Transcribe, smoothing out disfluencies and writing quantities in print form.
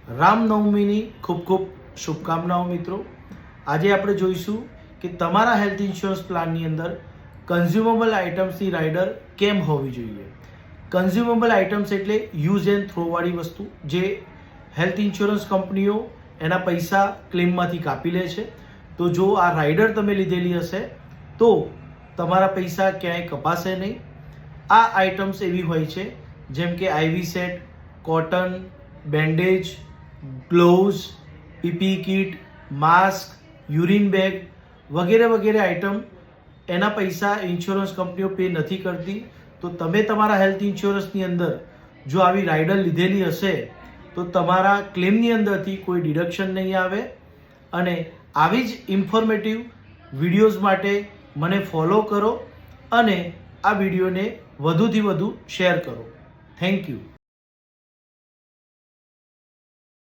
રામનવમીની ખૂબ ખૂબ શુભકામનાઓ મિત્રો। આજે આપણે જોઈશું કે તમારા હેલ્થ ઇન્સ્યોરન્સ પ્લાનની અંદર કન્ઝ્યુમેબલ આઇટમ્સની રાઇડર કેમ હોવી જોઈએ। કન્ઝ્યુમેબલ આઇટમ્સ એટલે યુઝ એન્ડ થ્રોવાળી વસ્તુ જે હેલ્થ ઇન્સ્યોરન્સ કંપનીઓ એના પૈસા ક્લેમમાંથી કાપી લે છે। તો જો આ રાઇડર તમે લીધેલી હશે તો તમારા પૈસા ક્યાંય કપાશે નહીં। આ આઇટમ્સ એવી હોય છે જેમ કે IV set, cotton, bandage, gloves, PP kit, mask, urine bag વગેરે વગેરે આઇટમ એના પૈસા ઇન્સ્યોરન્સ કંપનીઓ પે નથી કરતી। તો તમે તમારા હેલ્થ ઇન્સ્યોરન્સની અંદર જો આવી રાઇડર લીધેલી હશે તો તમારા ક્લેમની અંદરથી કોઈ ડિડક્શન નહીં આવે। અને આવી જ ઇન્ફોર્મેટિવ વિડીયોઝ માટે મને ફોલો કરો અને આ વિડીયોને વધુથી વધુ શેર કરો। Thank you.